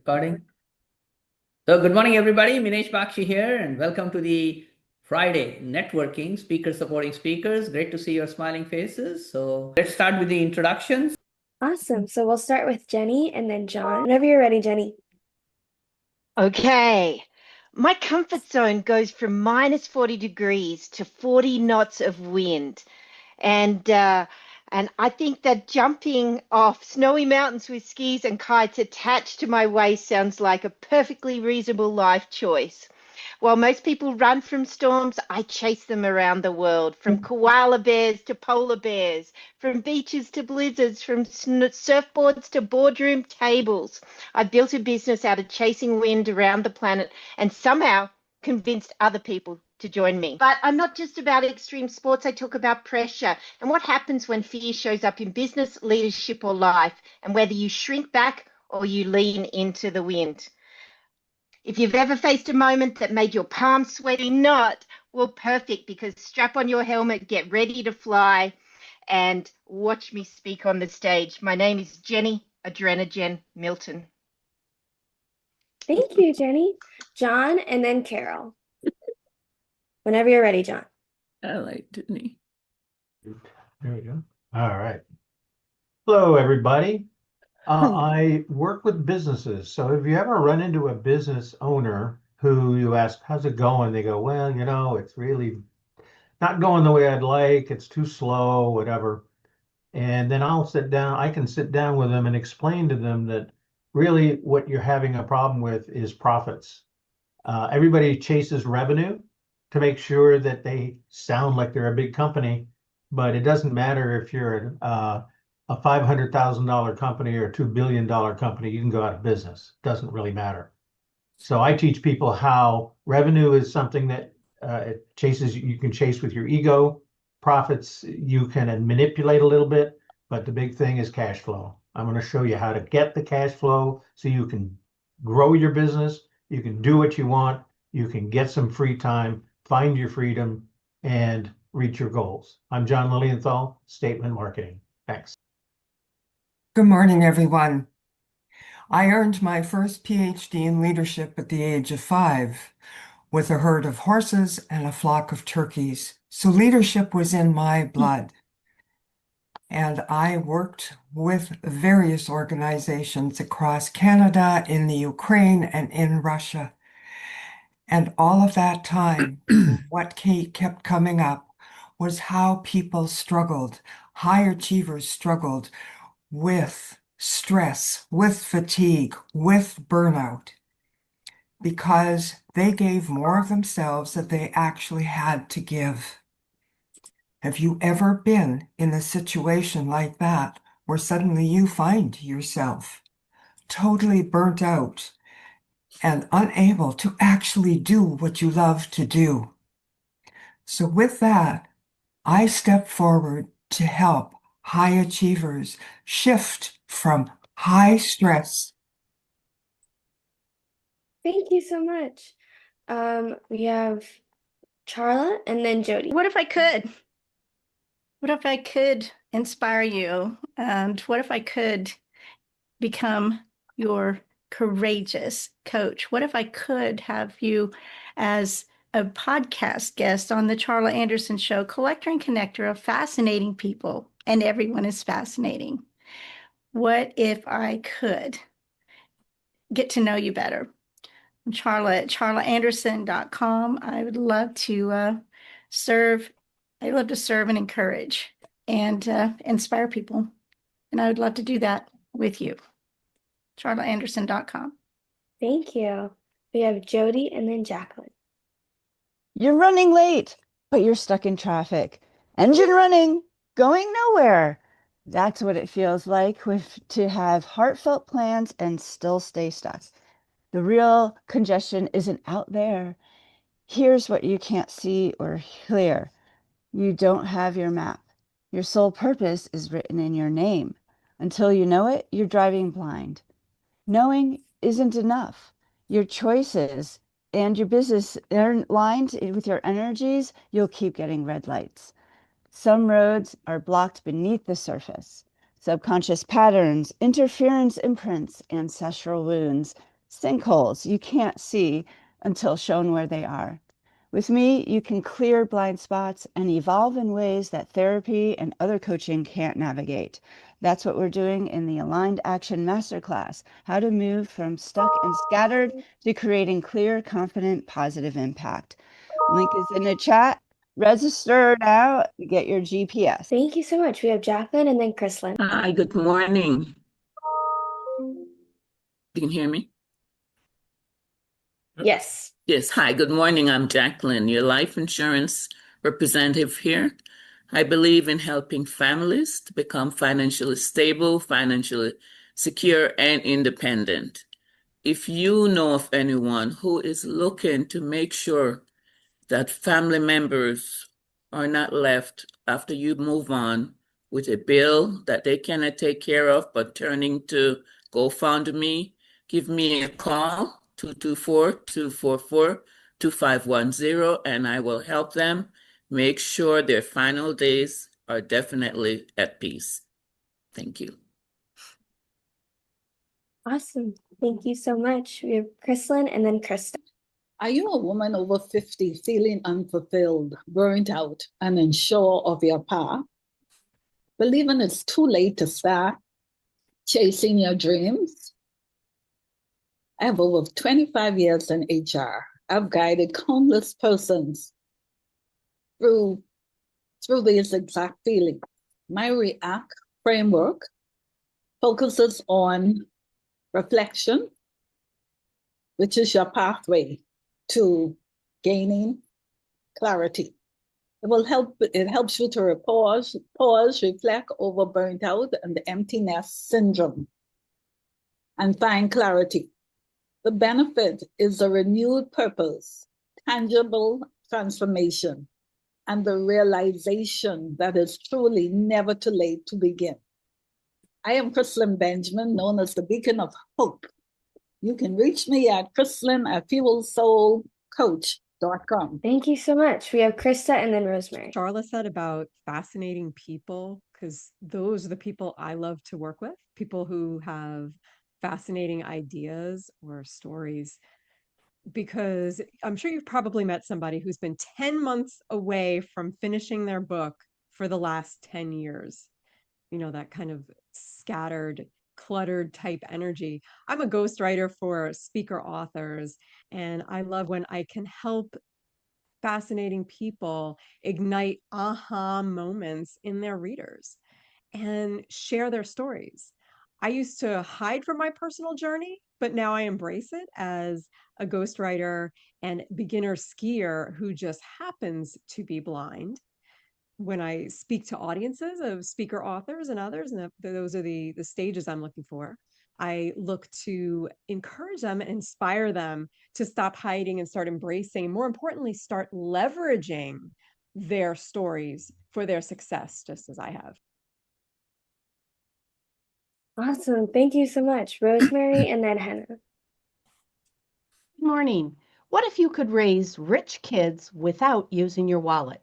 Recording. So, good morning, everybody. Minesh Baxi here, and welcome to the Friday Networking Speakers Supporting Speakers. Great to see your smiling faces. So, let's start with the introductions. Awesome. So we'll start with Jenny and then John. Whenever you're ready, Jenny. Okay. My comfort zone goes from minus 40 degrees to 40 knots of wind. And I think that jumping off snowy mountains with skis and kites attached to my waist sounds like a perfectly reasonable life choice. While most people run from storms, I chase them around the world, from koala bears to polar bears, from beaches to blizzards, from surfboards to boardroom tables. I've built a business out of chasing wind around the planet and somehow convinced other people to join me. But I'm not just about extreme sports. I talk about pressure and what happens when fear shows up in business, leadership, or life, and whether you shrink back or you lean into the wind. If you've ever faced a moment that made your palms sweaty, not, well, perfect, because strap on your helmet, get ready to fly, and watch me speak on the stage. My name is Jenny Adrenogen Milton. Thank you, Jenny. John and then Carol. Whenever you're ready, John. I like Disney. There we go. All right. Hello, everybody. I work with businesses. So if you ever run into a business owner who you ask, how's it going? They go, well, it's really not going the way I'd like. It's too slow, whatever. And then I can sit down with them and explain to them that really what you're having a problem with is profits. Everybody chases revenue to make sure that they sound like they're a big company, but it doesn't matter if you're a $500,000 company or a $2 billion company, you can go out of business. Doesn't really matter. So I teach people how revenue is something that you can chase with your ego. Profits you can manipulate a little bit, but the big thing is cash flow. I'm going to show you how to get the cash flow so you can grow your business, you can do what you want, you can get some free time, find your freedom, and reach your goals. I'm John Lilienthal, Statement Marketing. Thanks. Good morning, everyone. I earned my first PhD in leadership at the age of 5 with a herd of horses and a flock of turkeys. So leadership was in my blood. And I worked with various organizations across Canada, in the Ukraine, and in Russia. And all of that time, what kept coming up was how people struggled, high achievers struggled with stress, with fatigue, with burnout, because they gave more of themselves than they actually had to give. Have you ever been in a situation like that where suddenly you find yourself totally burnt out and unable to actually do what you love to do? So with that, I step forward to help high achievers shift from high stress. Thank you so much. We have Charla and then Jody. What if I could? What if I could inspire you? And what if I could become your courageous coach? What if I could have you as a podcast guest on the Charla Anderson Show, collector and connector of fascinating people, and everyone is fascinating. What if I could get to know you better? Charla at charlaanderson.com. I would love to serve. I love to serve and encourage and inspire people. And I would love to do that with you. charlaanderson.com. Thank you. We have Jody and then Jacqueline. You're running late, but you're stuck in traffic. Engine running, going nowhere. That's what it feels like to have heartfelt plans and still stay stuck. The real congestion isn't out there. Here's what you can't see or hear. You don't have your map. Your sole purpose is written in your name. Until you know it, you're driving blind. Knowing isn't enough. Your choices and your business are aligned with your energies, you'll keep getting red lights. Some roads are blocked beneath the surface. Subconscious patterns, interference imprints, ancestral wounds. sinkholes you can't see until shown where they are. With me, you can clear blind spots and evolve in ways that therapy and other coaching can't navigate. That's what we're doing in the Aligned Action Masterclass, how to move from stuck and scattered to creating clear, confident, positive impact. Link is in the chat. Register now to get your GPS. Thank you so much. We have Jacqueline and then Chrislyn. Hi, good morning. You can hear me? Yes. Yes, hi, good morning. I'm Jacqueline, your life insurance representative here. I believe in helping families to become financially stable, financially secure, and independent. If you know of anyone who is looking to make sure that family members are not left after you move on with a bill that they cannot take care of, but turning to GoFundMe, give me a call, 224-244-2510, and I will help them make sure their final days are definitely at peace. Thank you. Awesome. Thank you so much. We have Chrislyn and then Krista. Are you a woman over 50 feeling unfulfilled, burnt out, and unsure of your path? Believing it's too late to start chasing your dreams? I have over 25 years in HR. I've guided countless persons through these exact feelings. My REACT framework focuses on reflection, which is your pathway to gaining clarity. It helps you to pause, reflect over burnt out and the empty nest syndrome, and find clarity. The benefit is a renewed purpose, tangible transformation, and the realization that it's truly never too late to begin. I am Chrislyn Benjamin, known as the Beacon of Hope. You can reach me at Chrislyn@fuelsoulcoach.com. Thank you so much. We have Krista and then Rosemary. Charla said about fascinating people, because those are the people I love to work with, people who have fascinating ideas or stories. Because I'm sure you've probably met somebody who's been 10 months away from finishing their book for the last 10 years. You know, that kind of scattered, cluttered type energy. I'm a ghostwriter for speaker authors, and I love when I can help fascinating people ignite aha moments in their readers and share their stories. I used to hide from my personal journey, but now I embrace it as a ghostwriter and beginner skier who just happens to be blind. When I speak to audiences of speaker authors and others, and those are the stages I'm looking for, I look to encourage them and inspire them to stop hiding and start embracing, more importantly, start leveraging their stories for their success, just as I have. Awesome. Thank you so much. Rosemary and then Hannah. Good morning. What if you could raise rich kids without using your wallet?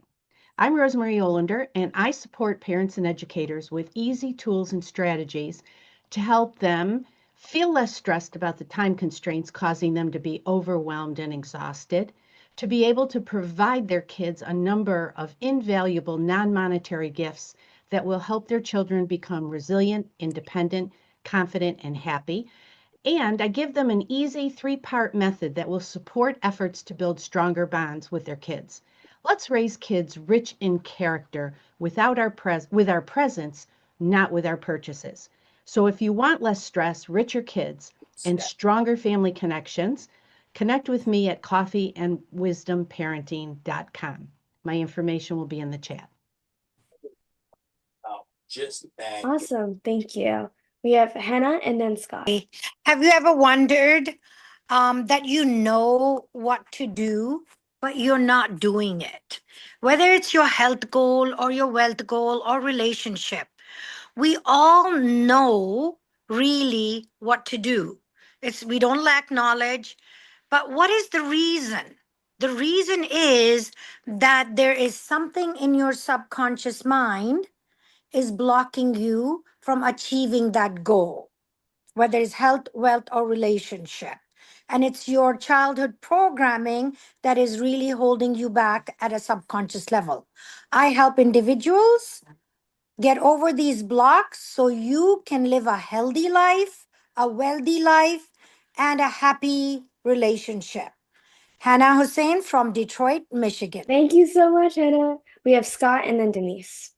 I'm Rosemary Olander, and I support parents and educators with easy tools and strategies to help them feel less stressed about the time constraints causing them to be overwhelmed and exhausted, to be able to provide their kids a number of invaluable non-monetary gifts that will help their children become resilient, independent, confident, and happy. And I give them an easy 3-part method that will support efforts to build stronger bonds with their kids. Let's raise kids rich in character with our presence, not with our purchases. So if you want less stress, richer kids, and stronger family connections, connect with me at coffeeandwisdomparenting.com. My information will be in the chat. Awesome. Thank you. We have Hannah and then Scott. Have you ever wondered that you know what to do, but you're not doing it? Whether it's your health goal or your wealth goal or relationship, we all know really what to do. We don't lack knowledge, but what is the reason? The reason is that there is something in your subconscious mind is blocking you from achieving that goal, whether it's health, wealth, or relationship. And it's your childhood programming that is really holding you back at a subconscious level. I help individuals get over these blocks so you can live a healthy life, a wealthy life, and a happy relationship. Hannah Hussein from Detroit, Michigan. Thank you so much, Hannah. We have Scott and then Denise.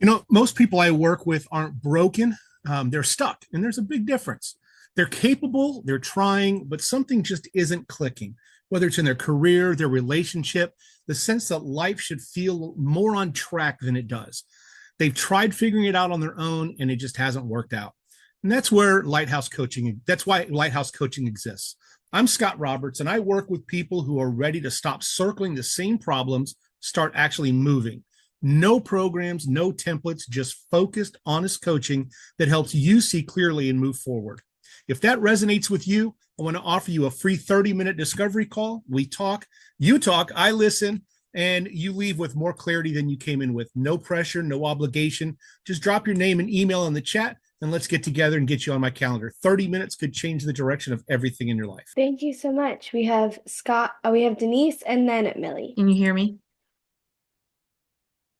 You know, most people I work with aren't broken, they're stuck, and there's a big difference. They're capable, they're trying, but something just isn't clicking, whether it's in their career, their relationship, the sense that life should feel more on track than it does. They've tried figuring it out on their own, and it just hasn't worked out. And that's why Lighthouse Coaching exists. I'm Scott Roberts, and I work with people who are ready to stop circling the same problems, start actually moving. No programs, no templates, just focused, honest coaching that helps you see clearly and move forward. If that resonates with you, I want to offer you a free 30-minute discovery call. We talk, you talk, I listen, and you leave with more clarity than you came in with. No pressure, no obligation. Just drop your name and email in the chat, and let's get together and get you on my calendar. 30 minutes could change the direction of everything in your life. Thank you so much. We have Scott, we have Denise, and then Millie. Can you hear me?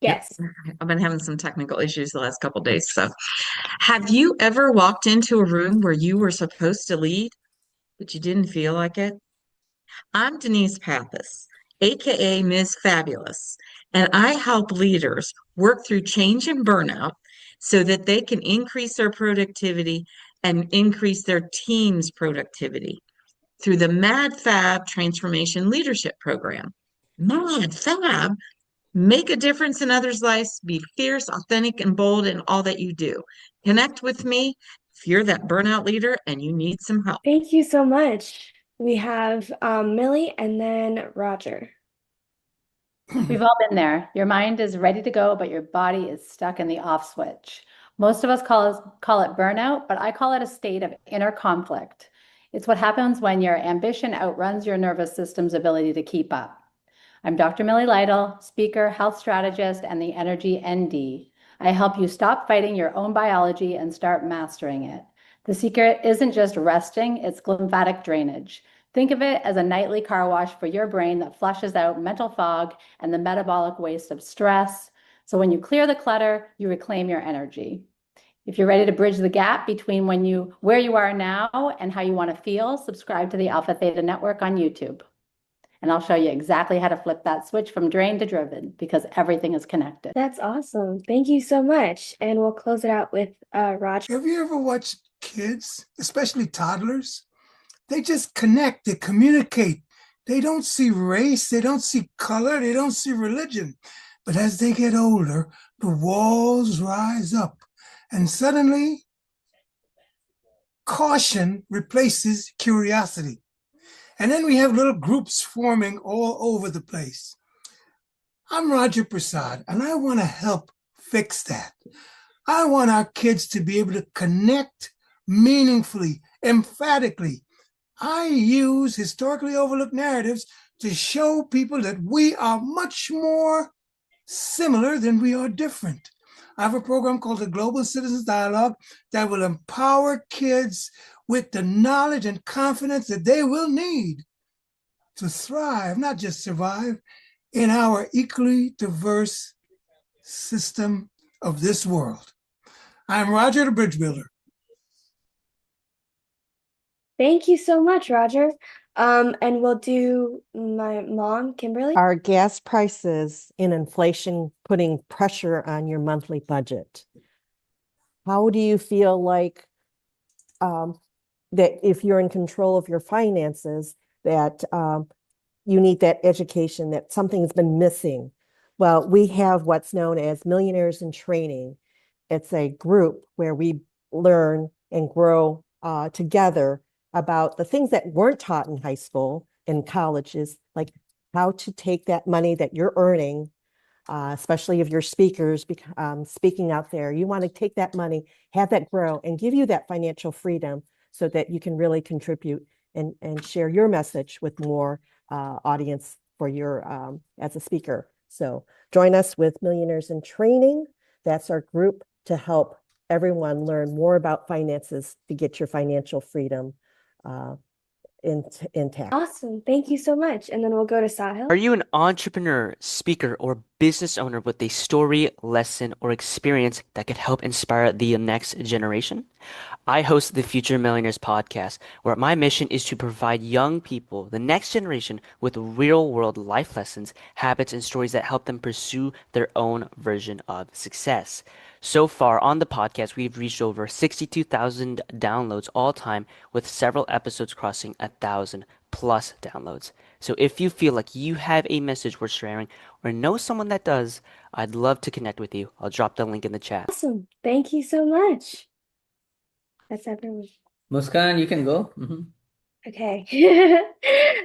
Yes. I've been having some technical issues the last couple days. So, have you ever walked into a room where you were supposed to lead, but you didn't feel like it? I'm Denise Pappas, aka Ms. Fabulous, and I help leaders work through change and burnout so that they can increase their productivity and increase their team's productivity through the Mad Fab Transformation Leadership Program. Mad Fab? Make a difference in others' lives. Be fierce, authentic, and bold in all that you do. Connect with me if you're that burnout leader and you need some help. Thank you so much. We have Millie and then Roger. We've all been there. Your mind is ready to go, but your body is stuck in the off switch. Most of us call it burnout, but I call it a state of inner conflict. It's what happens when your ambition outruns your nervous system's ability to keep up. I'm Dr. Millie Lytle, speaker, health strategist, and the Energy ND. I help you stop fighting your own biology and start mastering it. The secret isn't just resting, it's lymphatic drainage. Think of it as a nightly car wash for your brain that flushes out mental fog and the metabolic waste of stress. So when you clear the clutter, you reclaim your energy. If you're ready to bridge the gap between where you are now and how you want to feel, subscribe to the Alpha Theta Network on YouTube. And I'll show you exactly how to flip that switch from drained to driven because everything is connected. That's awesome. Thank you so much. And we'll close it out with Roger. Have you ever watched kids, especially toddlers? They just connect, they communicate. They don't see race, they don't see color, they don't see religion. But as they get older, the walls rise up. And suddenly, caution replaces curiosity. And then we have little groups forming all over the place. I'm Roger Prasad, and I want to help fix that. I want our kids to be able to connect meaningfully, emphatically. I use historically overlooked narratives to show people that we are much more similar than we are different. I have a program called the Global Citizens Dialogue that will empower kids with the knowledge and confidence that they will need to thrive, not just survive, in our equally diverse system of this world. I'm Roger the Bridge Builder. Thank you so much, Roger. And we'll do my mom, Kimberly. Are gas prices and inflation putting pressure on your monthly budget? How do you feel like that if you're in control of your finances, that you need that education, that something's been missing? Well, we have what's known as Millionaires in Training. It's a group where we learn and grow together about the things that weren't taught in high school and colleges, like how to take that money that you're earning, especially if you're speakers, speaking out there. You want to take that money, have that grow, and give you that financial freedom so that you can really contribute and share your message with more audience for your as a speaker. So join us with Millionaires in Training. That's our group to help everyone learn more about finances to get your financial freedom. intact. Awesome. Thank you so much. And then we'll go to Sahil. Are you an entrepreneur, speaker, or business owner with a story, lesson, or experience that could help inspire the next generation? I host the Future Millionaires podcast, where my mission is to provide young people, the next generation, with real world life lessons, habits, and stories that help them pursue their own version of success. So far on the podcast, we've reached over 62,000 downloads all time, with several episodes crossing 1,000 plus downloads. So if you feel like you have a message worth sharing or know someone that does, I'd love to connect with you. I'll drop the link in the chat. Awesome. Thank you so much. That's everyone. Muskan, you can go. Okay.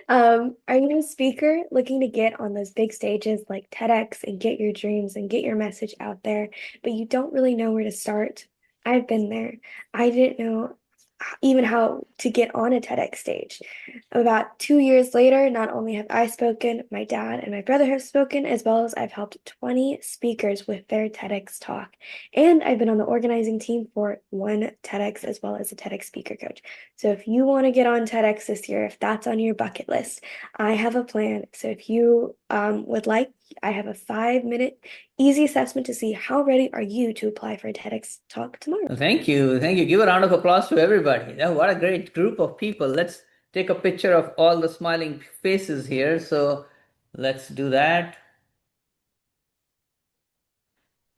Are you a speaker looking to get on those big stages like TEDx and get your dreams and get your message out there, but you don't really know where to start? I've been there. I didn't know even how to get on a TEDx stage. About 2 years later, not only have I spoken, my dad and my brother have spoken, as well as I've helped 20 speakers with their TEDx talk. And I've been on the organizing team for one TEDx as well as a TEDx speaker coach. So if you want to get on TEDx this year, if that's on your bucket list, I have a plan. So if you would like, I have a 5-minute easy assessment to see how ready are you to apply for a TEDx talk tomorrow. Well, thank you. Thank you. Give a round of applause to everybody. Yeah, what a great group of people. Let's take a picture of all the smiling faces here. So let's do that.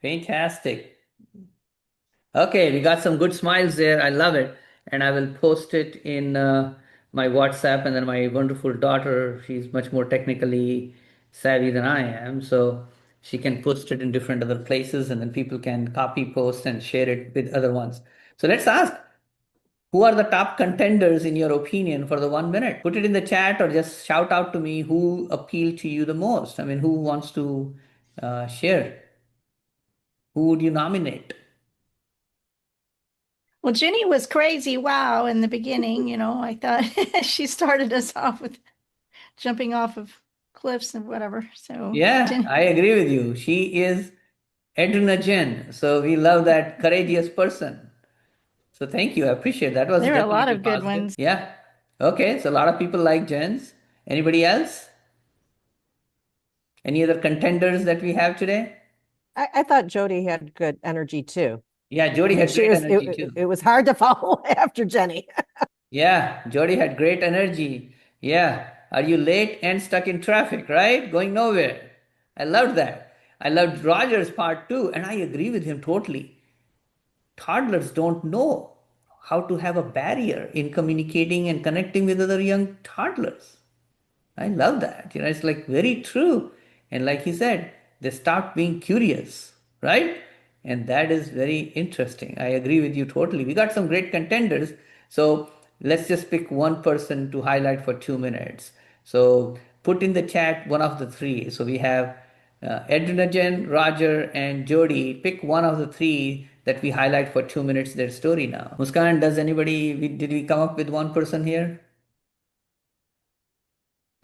Fantastic. Okay, we got some good smiles there. I love it. And I will post it in my WhatsApp. And then my wonderful daughter, she's much more technically savvy than I am. So she can post it in different other places, and then people can copy, post, and share it with other ones. So let's ask, who are the top contenders in your opinion for the 1 minute? Put it in the chat or just shout out to me who appealed to you the most. I mean, who wants to share? Who would you nominate? Well, Jenny was crazy. Wow. In the beginning, I thought she started us off with jumping off of cliffs and whatever. So Yeah, Jenny, I agree with you. She is Adrena. So we love that courageous person. So thank you. I appreciate that. Was there are a lot definitely of good positive. ones. Yeah. Okay. So a lot of people like Jen's. Anybody else? Any other contenders that we have today? I thought Jody had good energy too. Yeah, Jody had great energy too. It was hard to follow after Jenny. Yeah, Jody had great energy. Yeah. Are you late and stuck in traffic, right? Going nowhere. I loved that. I loved Roger's part too, and I agree with him totally. Toddlers don't know how to have a barrier in communicating and connecting with other young toddlers. I love that. It's like very true. And like he said, they start being curious, right? And that is very interesting. I agree with you totally. We got some great contenders. So let's just pick one person to highlight for 2 minutes. So put in the chat one of the three. So we have Edrinagen, Roger, and Jody. Pick one of the three that we highlight for 2 minutes their story now. Muskan, did we come up with one person here?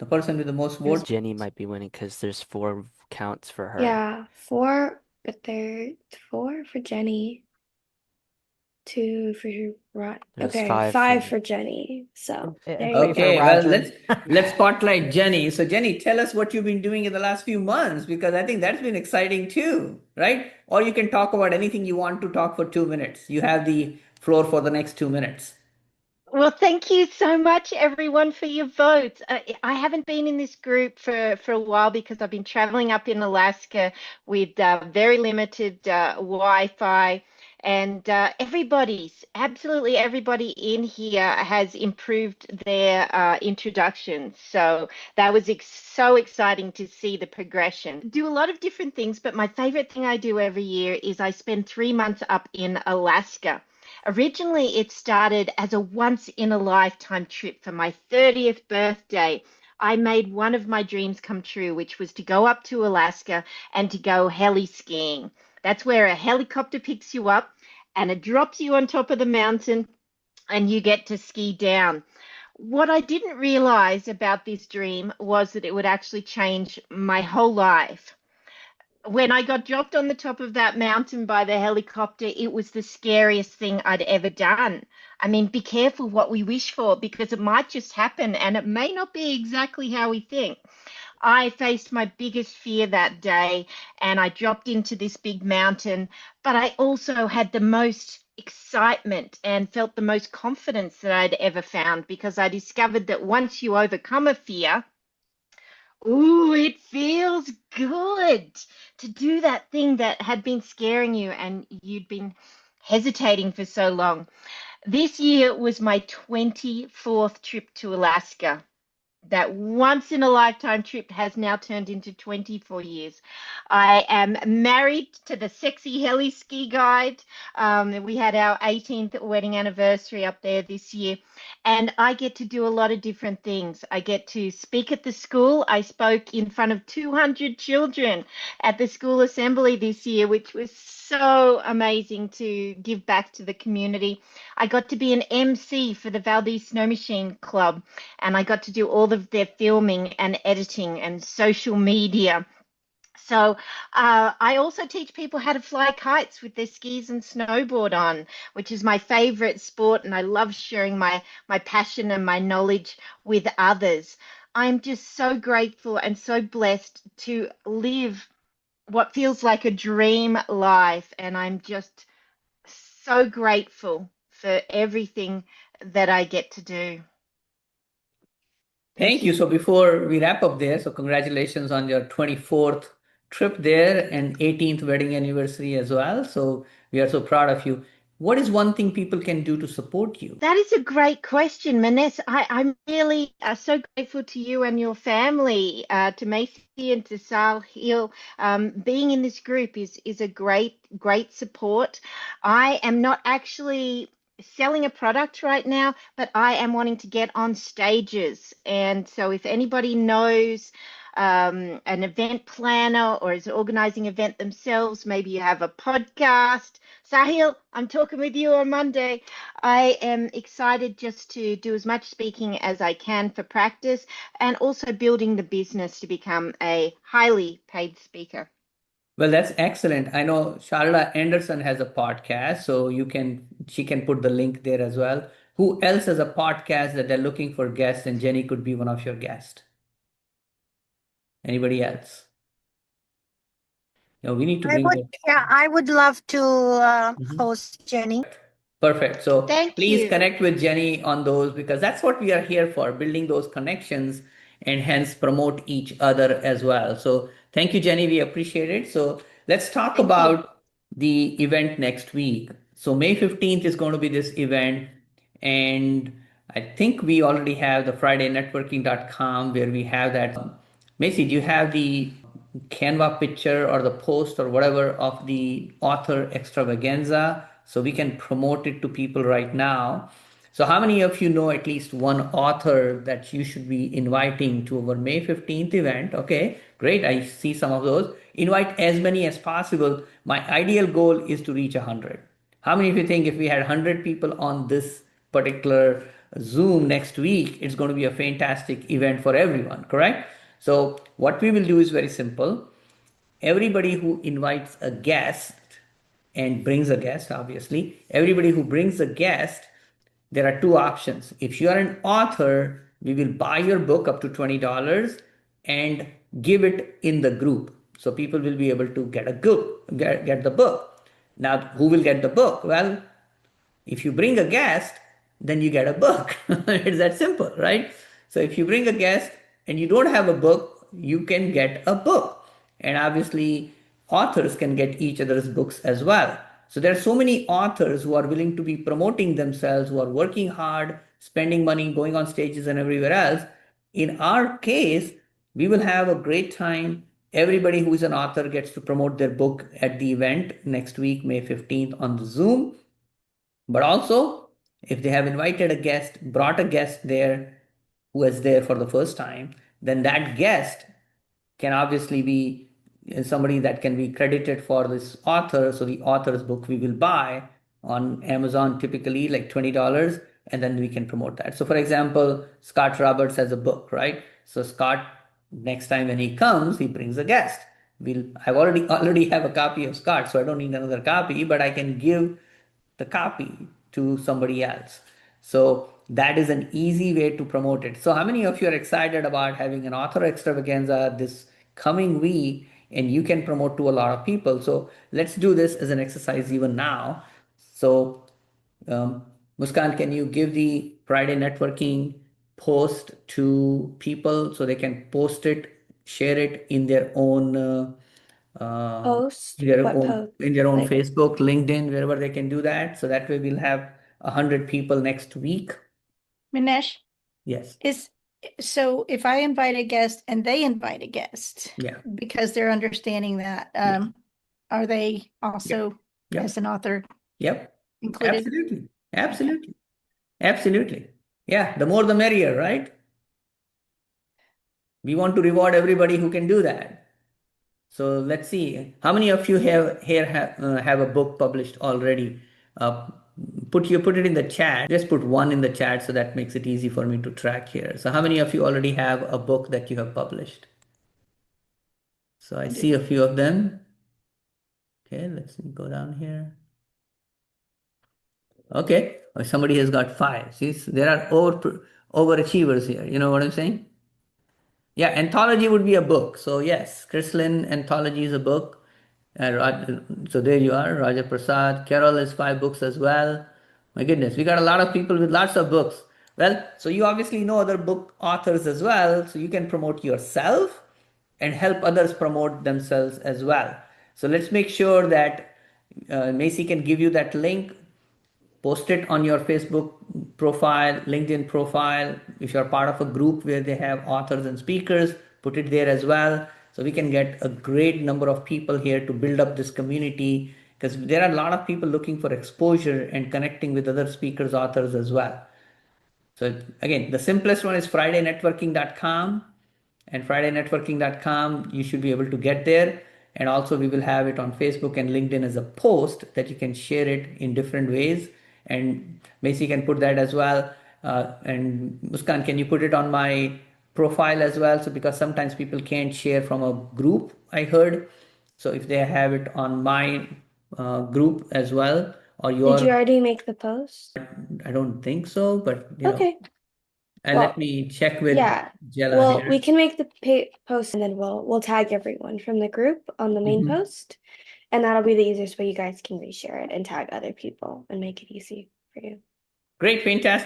The person with the most votes? Jenny might be winning because there's 4 counts for her. Yeah, 4, but there's 4 for Jenny, 2 for Rod. There's Okay, 5 5 for for Jenny. So there you Okay, go. well, let's spotlight Jenny. So Jenny, tell us what you've been doing in the last few months, because I think that's been exciting too, right? Or you can talk about anything you want to talk for 2 minutes. You have the floor for the next 2 minutes. Well, thank you so much, everyone, for your votes. I haven't been in this group for a while because I've been traveling up in Alaska with very limited Wi-Fi. And absolutely everybody in here has improved their introductions. So that was so exciting to see the progression. Do a lot of different things, but my favorite thing I do every year is I spend 3 months up in Alaska. Originally, it started as a once-in-a-lifetime trip for my 30th birthday. I made one of my dreams come true, which was to go up to Alaska and to go heli skiing. That's where a helicopter picks you up and it drops you on top of the mountain and you get to ski down. What I didn't realize about this dream was that it would actually change my whole life. When I got dropped on the top of that mountain by the helicopter, it was the scariest thing I'd ever done. I mean, be careful what we wish for because it might just happen and it may not be exactly how we think. I faced my biggest fear that day and I dropped into this big mountain, but I also had the most excitement and felt the most confidence that I'd ever found because I discovered that once you overcome a fear, ooh, it feels good to do that thing that had been scaring you and you'd been hesitating for so long. This year was my 24th trip to Alaska. That once in a lifetime trip has now turned into 24 years. I am married to the sexy heli ski guide. We had our 18th wedding anniversary up there this year, and I get to do a lot of different things. I get to speak at the school. I spoke in front of 200 children at the school assembly this year, which was so amazing to give back to the community. I got to be an MC for the Valdez Snow Machine Club, and I got to do all of their filming and editing and social media. So I also teach people how to fly kites with their skis and snowboard on, which is my favorite sport, and I love sharing my passion and my knowledge with others. I'm just so grateful and so blessed to live what feels like a dream life, and I'm just so grateful for everything that I get to do. Thank you. So before we wrap up there, so congratulations on your 24th trip there and 18th wedding anniversary as well. So we are so proud of you. What is one thing people can do to support you? That is a great question, Maness. I'm really so grateful to you and your family, to Macy and to Sahil. Being in this group is a great support. I am not actually selling a product right now, but I am wanting to get on stages. And so if anybody knows an event planner or is organizing an event themselves, maybe you have a podcast. Sahil, I'm talking with you on Monday. I am excited just to do as much speaking as I can for practice and also building the business to become a highly paid speaker. Well, that's excellent. I know Sharla Anderson has a podcast, so she can put the link there as well. Who else has a podcast that they're looking for guests, and Jenny could be one of your guests? Anybody else? No, we need to bring the. Yeah, I would love to host Jenny. Perfect. So Thank please you. connect with Jenny on those because that's what we are here for, building those connections and hence promote each other as well. So thank you, Jenny. We appreciate it. So let's talk Thank you. about the event next week. So May 15th is going to be this event. And I think we already have the FridayNetworking.com where we have that. Macy, do you have the Canva picture or the post or whatever of the author extravaganza so we can promote it to people right now? So, how many of you know at least one author that you should be inviting to our May 15th event? Okay, great. I see some of those. Invite as many as possible. My ideal goal is to reach 100. How many of you think if we had 100 people on this particular Zoom next week, it's going to be a fantastic event for everyone, correct? So, what we will do is very simple. Everybody who invites a guest and brings a guest, obviously, everybody who brings a guest, there are two options. If you are an author, we will buy your book up to $20 and give it in the group. So people will be able to get the book. Now, who will get the book? Well, if you bring a guest, then you get a book. It's that simple, right? So if you bring a guest and you don't have a book, you can get a book. And obviously, authors can get each other's books as well. So there are so many authors who are willing to be promoting themselves, who are working hard, spending money, going on stages and everywhere else. In our case, we will have a great time. Everybody who is an author gets to promote their book at the event next week, May 15th on the Zoom. But also, if they have invited a guest, brought a guest there who was there for the first time, then that guest can obviously be somebody that can be credited for this author. So the author's book we will buy on Amazon typically like $20 and then we can promote that. So for example, Scott Roberts has a book, right? So Scott, next time when he comes, he brings a guest. I've already have a copy of Scott, so I don't need another copy, but I can give the copy to somebody else. So that is an easy way to promote it. So how many of you are excited about having an author extravaganza this coming week, and you can promote to a lot of people? So let's do this as an exercise even now. So Muskan, can you give the Friday networking post to people so they can post it, share it in their own Post? What post? in their own Like, Facebook, LinkedIn, wherever they can do that. So that way we'll have 100 people next week. Minesh, Yes. So if I invite a guest and they invite a guest, Yeah. because they're understanding that, are they also Yep. as an author Yep. included? Absolutely. Absolutely. Absolutely. Yeah. The more the merrier, right? We want to reward everybody who can do that. So let's see. How many of you have a book published already? Put it in the chat. Just put one in the chat so that makes it easy for me to track here. So how many of you already have a book that you have published? So I see a few of them. Okay, let's go down here. Okay, somebody has got 5. See, there are overachievers here. You know what I'm saying? Yeah, anthology would be a book. So yes, Chrislyn, anthology is a book. So there you are, Raja Prasad. Carol has 5 books as well. My goodness, we got a lot of people with lots of books. Well, so you obviously know other book authors as well, so you can promote yourself and help others promote themselves as well. So let's make sure that Macy can give you that link. Post it on your Facebook profile, LinkedIn profile. If you're part of a group where they have authors and speakers, put it there as well. So we can get a great number of people here to build up this community, because there are a lot of people looking for exposure and connecting with other speakers, authors as well. So again, the simplest one is fridaynetworking.com, and fridaynetworking.com, you should be able to get there. And also we will have it on Facebook and LinkedIn as a post that you can share it in different ways. And Macy can put that as well. And Muskan, can you put it on my profile as well? So because sometimes people can't share from a group, I heard. So if they have it on my group as well, or did you your, already make the post? I don't think so, but you know, Okay. and Well, let me check with yeah. Jella Well, we here. can make the post and then we'll tag everyone from the group on the main post. And that'll be the easiest way you guys can reshare it and tag other people and make it easy for you. Great, fantastic.